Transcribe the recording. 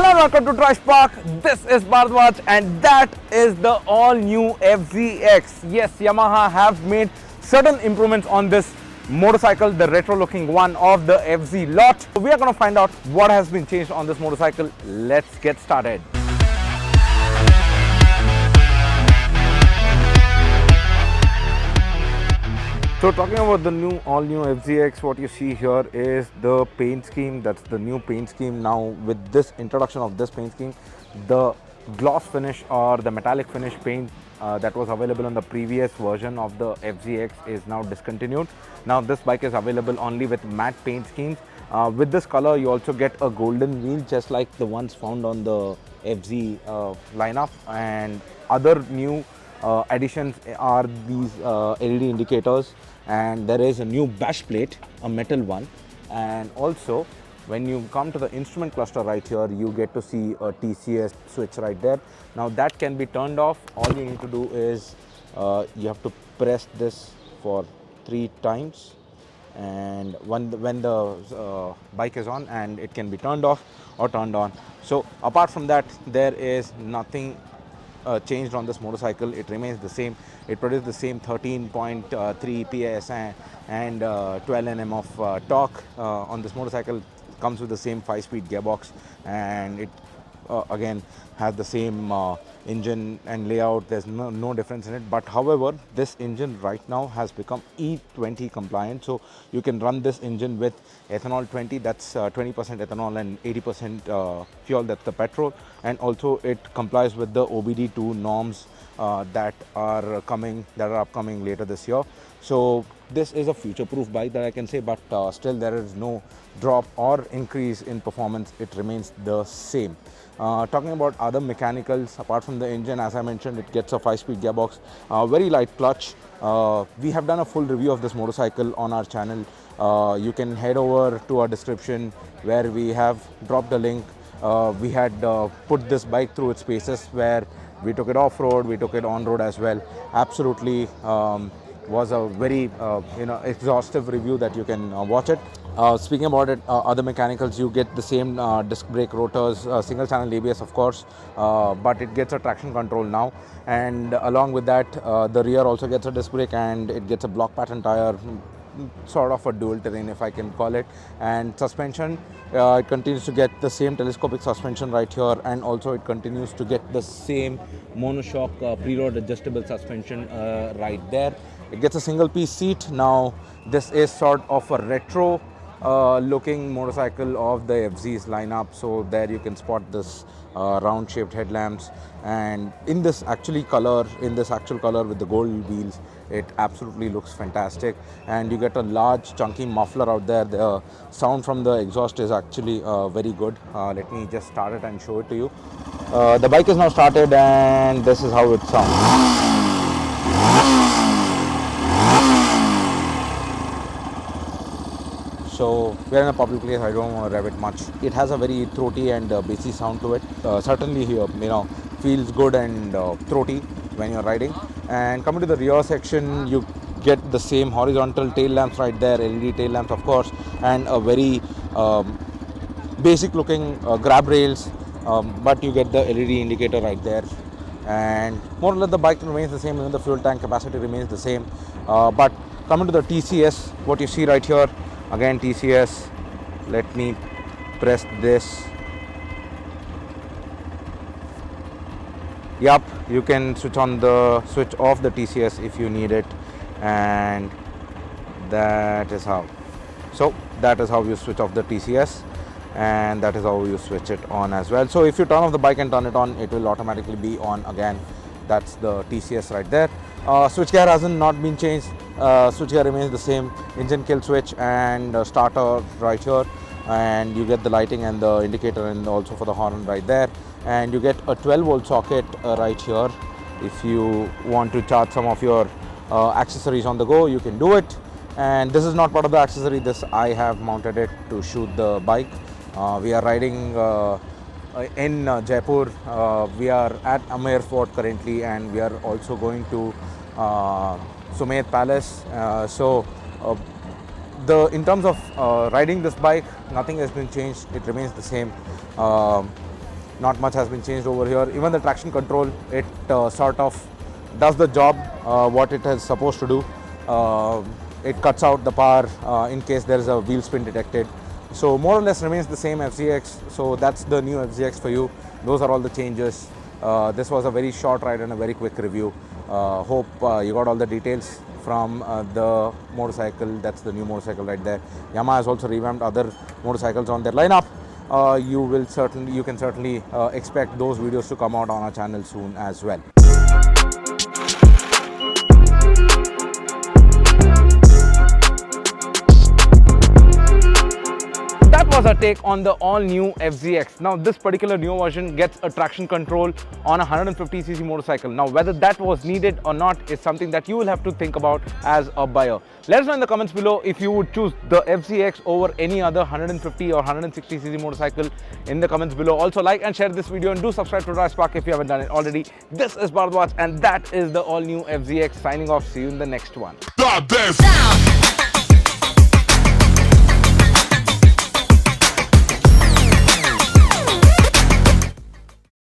and welcome to Drive Park. This is Bharadwaj and that is the all-new FZ-X. Yes, Yamaha have made certain improvements on this motorcycle, the retro-looking one of the FZ lot. We are going to find out what has been changed on this motorcycle. Let's get started. So talking about the all-new FZ-X, what you see here is the paint scheme. That's the new paint scheme. Now with this introduction of this paint scheme, the gloss finish or the metallic finish paint that was available on the previous version of the FZ-X is now discontinued. Now this bike is available only with matte paint schemes. With this color you also get a golden wheel just like the ones found on the FZ lineup, and other new additions are these LED indicators, and there is a new bash plate, a metal one, and also when you come to the instrument cluster right here, you get to see a TCS switch right there. Now that can be turned off. All you need to do is you have to press this for 3 times, and when the bike is on, and it can be turned off or turned on. So apart from that, there is nothing changed on this motorcycle. It remains the same. It produces the same 13.3 PS and 12 Nm of torque on this motorcycle. Comes with the same 5-speed gearbox, and it again has the same engine and layout. There's no difference in it, but however this engine right now has become E20 compliant, so you can run this engine with ethanol 20, that's 20% ethanol and 80% fuel, that's the petrol, and also it complies with the OBD2 norms that are upcoming later this year. So this is a future-proof bike that I can say, but still there is no drop or increase in performance. It remains the same. Talking about other mechanicals, apart from the engine, as I mentioned, it gets a 5-speed gearbox, very light clutch. We have done a full review of this motorcycle on our channel. You can head over to our description where we have dropped a link. We had put this bike through its paces where we took it off-road, we took it on-road as well. Absolutely was a very exhaustive review that you can watch it. Speaking about it, other mechanicals, you get the same disc brake rotors, single channel ABS of course, but it gets a traction control now, and along with that the rear also gets a disc brake, and it gets a block pattern tire, sort of a dual terrain if I can call it. And suspension, it continues to get the same telescopic suspension right here, and also it continues to get the same monoshock preload adjustable suspension right there. It gets a single piece seat. Now this is sort of a retro looking motorcycle of the FZ's lineup, so there you can spot this round shaped headlamps, and in this actual color with the gold wheels, it absolutely looks fantastic. And you get a large chunky muffler out there. The sound from the exhaust is actually very good. Let me just start it and show it to you. The bike is now started, and this is how it sounds. So we are in a public place, I don't want to rev it much. It has a very throaty and bassy sound to it. Certainly here, feels good and throaty when you're riding. And coming to the rear section, you get the same horizontal tail lamps right there, LED tail lamps of course, and a very basic looking grab rails, but you get the LED indicator right there. And more or less the bike remains the same, even the fuel tank capacity remains the same. But coming to the TCS, what you see right here, again TCS, let me press this. Yup, you can switch off the TCS if you need it, and that is how. So that is how you switch off the TCS, and that is how you switch it on as well. So if you turn off the bike and turn it on, it will automatically be on again. That's the TCS right there. Switchgear hasn't not been changed. Switchgear remains the same. Engine kill switch and starter right here, and you get the lighting and the indicator, and also for the horn right there. And you get a 12-volt socket right here. If you want to charge some of your accessories on the go, you can do it. And this is not part of the accessory. This I have mounted it to shoot the bike. We are riding in Jaipur. We are at Amer Fort currently, and we are also going to Sumed Palace. In terms of riding this bike, nothing has been changed. It remains the same. Not much has been changed over here. Even the traction control, it sort of does the job what it is supposed to do. It cuts out the power in case there is a wheel spin detected. So more or less remains the same FZ-X. So that's the new FZ-X for you. Those are all the changes. This was a very short ride and a very quick review. Hope you got all the details from the motorcycle. That's the new motorcycle right there. Yamaha has also revamped other motorcycles on their lineup. You can certainly expect those videos to come out on our channel soon as well. That was our take on the all-new FZ-X. Now, this particular new version gets a traction control on a 150cc motorcycle. Now, whether that was needed or not is something that you will have to think about as a buyer. Let us know in the comments below if you would choose the FZ-X over any other 150 or 160cc motorcycle in the comments below. Also, like and share this video and do subscribe to Throaty Spark if you haven't done it already. This is Bharadwaj and that is the all-new FZ-X. Signing off. See you in the next one.